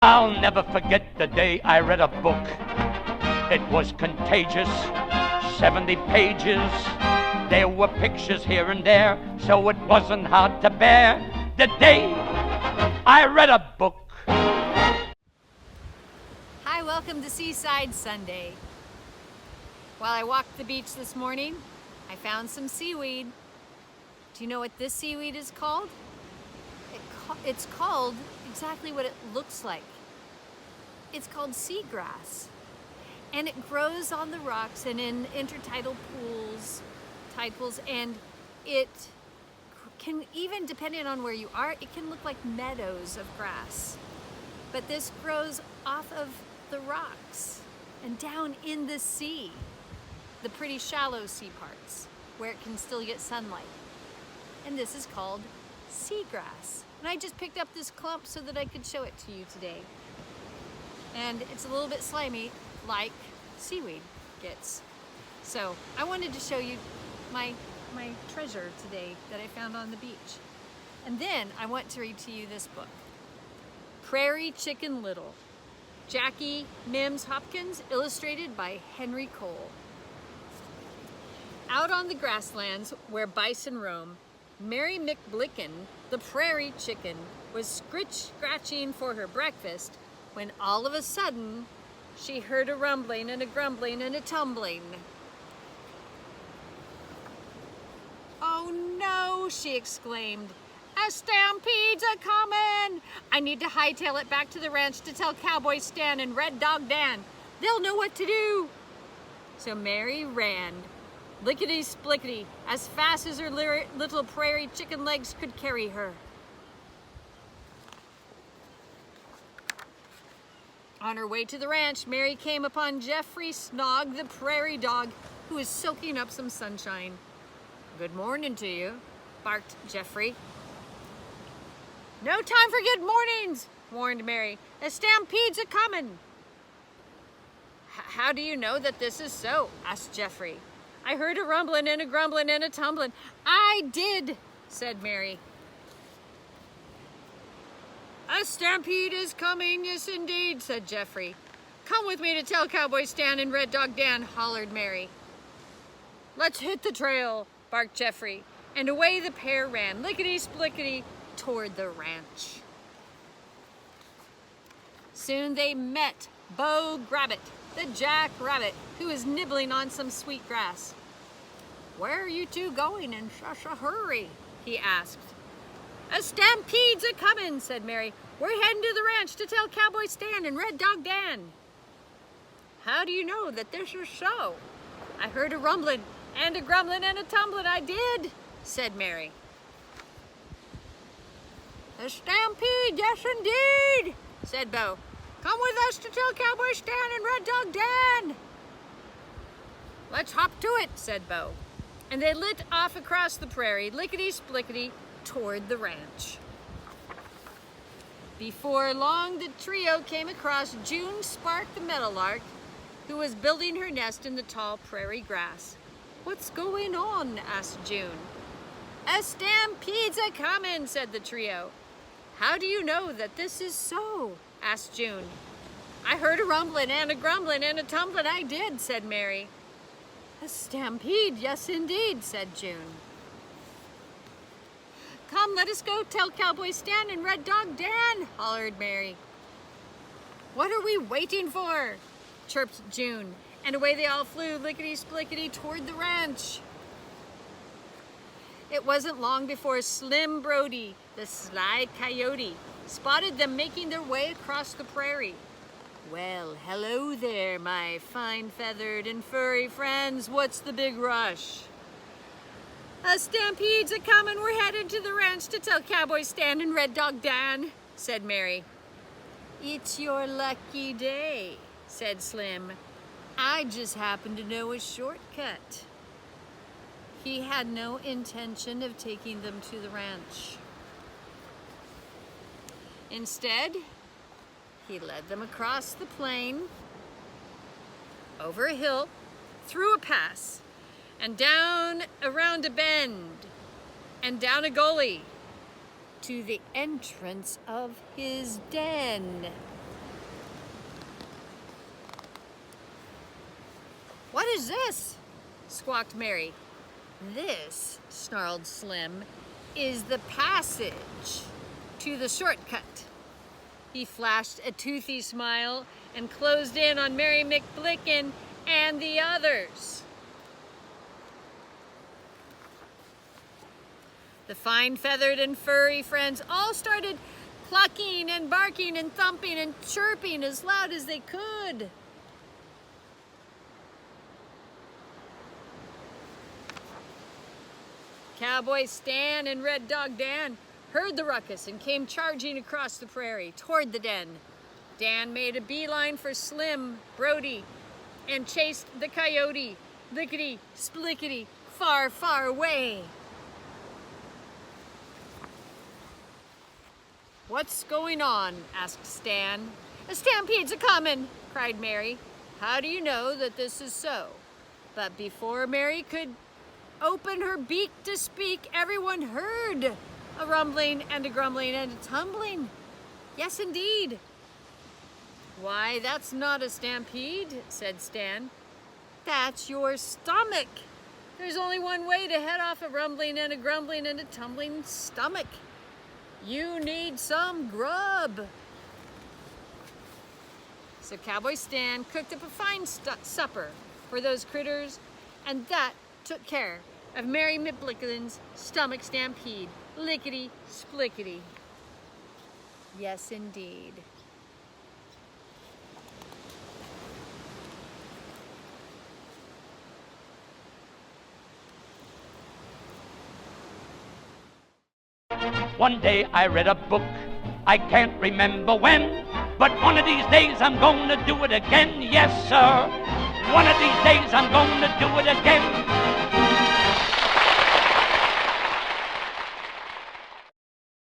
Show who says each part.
Speaker 1: I'll never forget the day I read a book. It was contagious, 70 pages. There were pictures here and there, so it wasn't hard to bear. The day I read a book.
Speaker 2: Hi, welcome to Seaside Sunday. While I walked the beach this morning, I found some seaweed. Do you know what this seaweed is called? It's called exactly what it looks like. It's called seagrass. And it grows on the rocks and in intertidal pools, tide pools, and it can, even depending on where you are, it can look like meadows of grass. But this grows off of the rocks and down in the sea, the pretty shallow sea parts where it can still get sunlight. And this is called seagrass. And I just picked up this clump so that I could show it to you today. And it's a little bit slimy, like seaweed gets. So I wanted to show you my treasure today that I found on the beach. And then I want to read to you this book, Prairie Chicken Little, Jackie Mims Hopkins, illustrated by Henry Cole. Out on the grasslands where bison roam, Mary McBlicken, the prairie chicken, was scratching for her breakfast when all of a sudden she heard a rumbling and a grumbling and a tumbling. "Oh no," she exclaimed. "A stampede's a-comin'! I need to hightail it back to the ranch to tell Cowboy Stan and Red Dog Dan. They'll know what to do." So Mary ran, lickety-splickety, as fast as her little prairie chicken legs could carry her. On her way to the ranch, Mary came upon Jeffrey Snog, the prairie dog, who was soaking up some sunshine. "Good morning to you," barked Jeffrey. "No time for good mornings," warned Mary. "A stampede's a-comin'." "How do you know that this is so?" asked Jeffrey. "I heard a rumbling and a grumbling and a tumbling." "I did," said Mary. "A stampede is coming, yes indeed," said Jeffrey. "Come with me to tell Cowboy Stan and Red Dog Dan," hollered Mary. "Let's hit the trail," barked Jeffrey, and away the pair ran, lickety-splickety, toward the ranch. Soon they met Bo Grabbit, the jackrabbit, who was nibbling on some sweet grass. "Where are you two going in such a hurry?" he asked. "A stampede's a-comin'," said Mary. "We're heading to the ranch to tell Cowboy Stan and Red Dog Dan." "How do you know that this is so?" "I heard a rumbling and a grumbling and a tumbling." "I did," said Mary. "A stampede, yes indeed," said Bo. "Come with us to tell Cowboy Stan and Red Dog Dan." "Let's hop to it," said Bo. And they lit off across the prairie, lickety-splickety, toward the ranch. Before long, the trio came across June Spark the meadowlark, who was building her nest in the tall prairie grass. "What's going on?" asked June. "A stampede's a-comin'," said the trio. "How do you know that this is so?" asked June. "I heard a rumbling and a grumbling and a tumbling." "I did," said Mary. "A stampede, yes indeed," said June. "Come, let us go tell Cowboy Stan and Red Dog Dan," hollered Mary. "What are we waiting for?" chirped June, and away they all flew, lickety-splickety, toward the ranch. It wasn't long before Slim Brody, the sly coyote, spotted them making their way across the prairie. "Well, hello there, my fine feathered and furry friends. What's the big rush?" "A stampede's a-comin'. We're headed to the ranch to tell Cowboy Stan and Red Dog Dan," said Mary. "It's your lucky day," said Slim. "I just happen to know a shortcut." He had no intention of taking them to the ranch. Instead, he led them across the plain, over a hill, through a pass, and down around a bend, and down a gully, to the entrance of his den. is this?" squawked Mary. "This," snarled Slim, "is the passage to the shortcut." He flashed a toothy smile and closed in on Mary McBlicken and the others. The fine feathered and furry friends all started clucking and barking and thumping and chirping as loud as they could. Cowboy Stan and Red Dog Dan heard the ruckus and came charging across the prairie toward the den. Dan made a beeline for Slim, Brody, and chased the coyote, lickety, splickety, far, far away. "What's going on?" asked Stan. "A stampede's a-comin'," cried Mary. "How do you know that this is so?" But before Mary could open her beak to speak, everyone heard a rumbling and a grumbling and a tumbling. Yes, indeed. "Why, that's not a stampede," said Stan. "That's your stomach. There's only one way to head off a rumbling and a grumbling and a tumbling stomach. You need some grub." So Cowboy Stan cooked up a fine supper for those critters, and that took care of Mary McBlicken's stomach stampede. Lickety splickety. Yes, indeed.
Speaker 1: One day I read a book, I can't remember when, but one of these days I'm gonna do it again, yes sir. One of these days I'm gonna